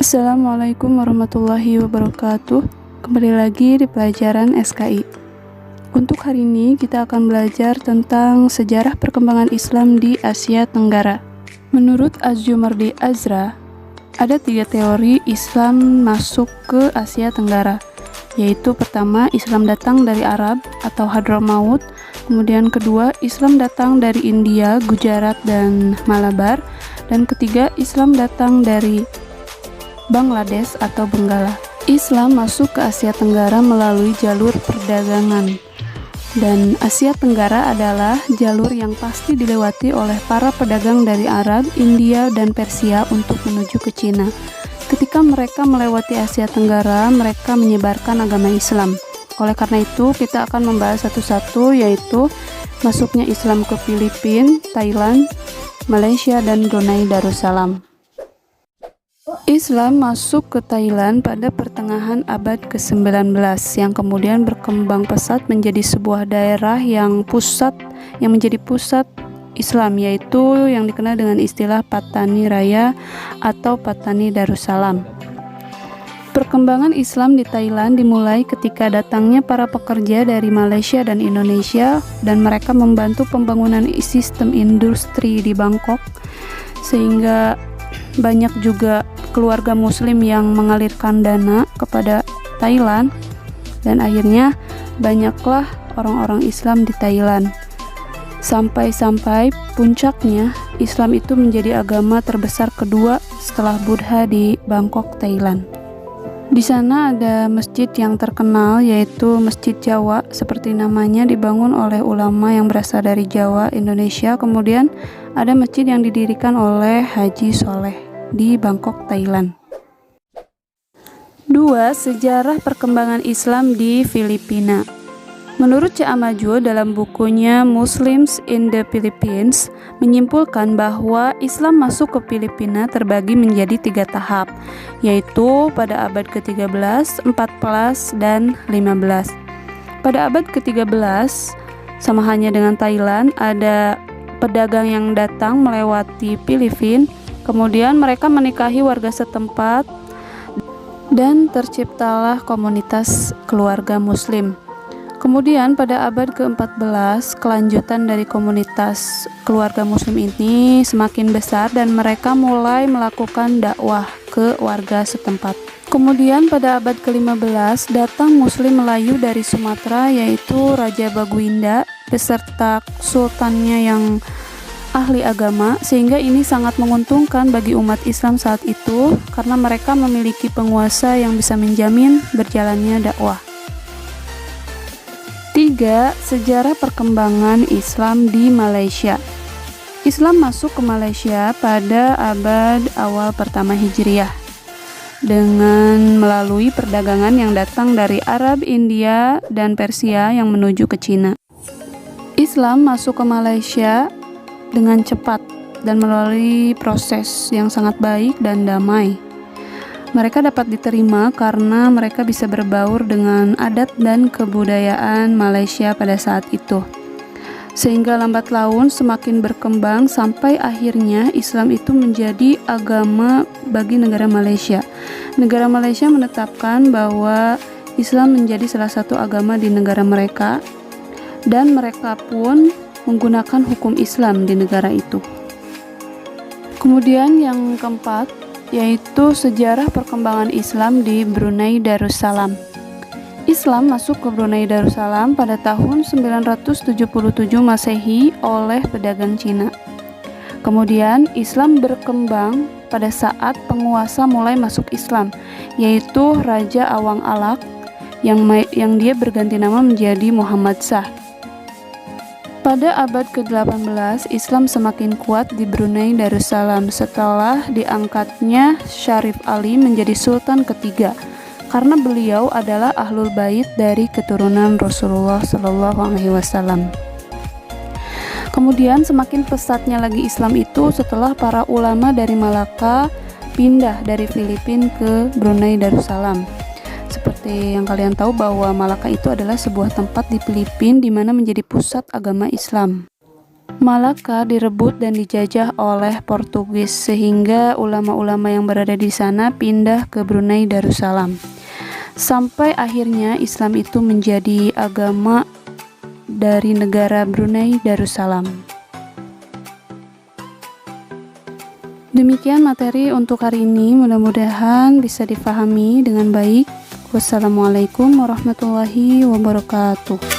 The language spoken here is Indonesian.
Assalamualaikum warahmatullahi wabarakatuh. Kembali lagi di pelajaran SKI. Untuk hari ini kita akan belajar tentang sejarah perkembangan Islam di Asia Tenggara. Menurut Az-Zumardi Azra, ada 3 teori Islam masuk ke Asia Tenggara, yaitu pertama, Islam datang dari Arab atau Hadramaut. Kemudian kedua, Islam datang dari India, Gujarat, dan Malabar. Dan ketiga, Islam datang dari Bangladesh atau Benggala. Islam masuk ke Asia Tenggara melalui jalur perdagangan. Dan Asia Tenggara adalah jalur yang pasti dilewati oleh para pedagang dari Arab, India, dan Persia untuk menuju ke Cina. Ketika mereka melewati Asia Tenggara, mereka menyebarkan agama Islam. Oleh karena itu, kita akan membahas satu-satu, yaitu masuknya Islam ke Filipina, Thailand, Malaysia, dan Brunei Darussalam. Islam masuk ke Thailand pada pertengahan abad ke-19 yang kemudian berkembang pesat menjadi sebuah daerah yang menjadi pusat Islam, yaitu yang dikenal dengan istilah Patani Raya atau Patani Darussalam. Perkembangan Islam di Thailand dimulai ketika datangnya para pekerja dari Malaysia dan Indonesia, dan mereka membantu pembangunan sistem industri di Bangkok, sehingga banyak juga keluarga muslim yang mengalirkan dana kepada Thailand, dan akhirnya banyaklah orang-orang Islam di Thailand. Sampai puncaknya Islam itu menjadi agama terbesar kedua setelah Buddha di Bangkok, Thailand. Di sana ada masjid yang terkenal, yaitu Masjid Jawa, seperti namanya, dibangun oleh ulama yang berasal dari Jawa, Indonesia. Kemudian ada masjid yang didirikan oleh Haji Soleh di Bangkok, Thailand. 2. Sejarah perkembangan Islam di Filipina. Menurut C. A. Majo dalam bukunya Muslims in the Philippines, menyimpulkan bahwa Islam masuk ke Filipina terbagi menjadi 3 tahap, yaitu pada abad ke-13, 14, dan 15. Pada abad ke-13, sama halnya dengan Thailand, ada pedagang yang datang melewati Filipina, kemudian mereka menikahi warga setempat, dan terciptalah komunitas keluarga muslim. Kemudian pada abad ke-14, kelanjutan dari komunitas keluarga muslim ini semakin besar dan mereka mulai melakukan dakwah ke warga setempat. Kemudian pada abad ke-15 datang muslim Melayu dari Sumatera, yaitu Raja Baguinda beserta sultannya yang ahli agama, sehingga ini sangat menguntungkan bagi umat Islam saat itu karena mereka memiliki penguasa yang bisa menjamin berjalannya dakwah. 3. Sejarah perkembangan Islam di Malaysia. Islam masuk ke Malaysia pada abad awal pertama Hijriah dengan melalui perdagangan yang datang dari Arab, India, dan Persia yang menuju ke Cina. Islam masuk ke Malaysia dengan cepat dan melalui proses yang sangat baik dan damai. Mereka dapat diterima karena mereka bisa berbaur dengan adat dan kebudayaan Malaysia pada saat itu. Sehingga lambat laun semakin berkembang sampai akhirnya Islam itu menjadi agama bagi negara Malaysia. Negara Malaysia menetapkan bahwa Islam menjadi salah satu agama di negara mereka, dan mereka pun menggunakan hukum Islam di negara itu. Kemudian yang keempat, yaitu sejarah perkembangan Islam di Brunei Darussalam. Islam masuk ke Brunei Darussalam pada tahun 977 Masehi oleh pedagang Cina. Kemudian Islam berkembang pada saat penguasa mulai masuk Islam, yaitu Raja Awang Alak yang dia berganti nama menjadi Muhammad Shah. Pada abad ke-18, Islam semakin kuat di Brunei Darussalam setelah diangkatnya Syarif Ali menjadi Sultan ketiga, karena beliau adalah Ahlul Bait dari keturunan Rasulullah SAW. Kemudian semakin pesatnya lagi Islam itu setelah para ulama dari Malaka pindah dari Filipina ke Brunei Darussalam. Seperti yang kalian tahu bahwa Malaka itu adalah sebuah tempat di Filipina di mana menjadi pusat agama Islam. Malaka direbut dan dijajah oleh Portugis sehingga ulama-ulama yang berada di sana pindah ke Brunei Darussalam. Sampai akhirnya Islam itu menjadi agama dari negara Brunei Darussalam. Demikian materi untuk hari ini, mudah-mudahan bisa difahami dengan baik. Wassalamualaikum warahmatullahi wabarakatuh.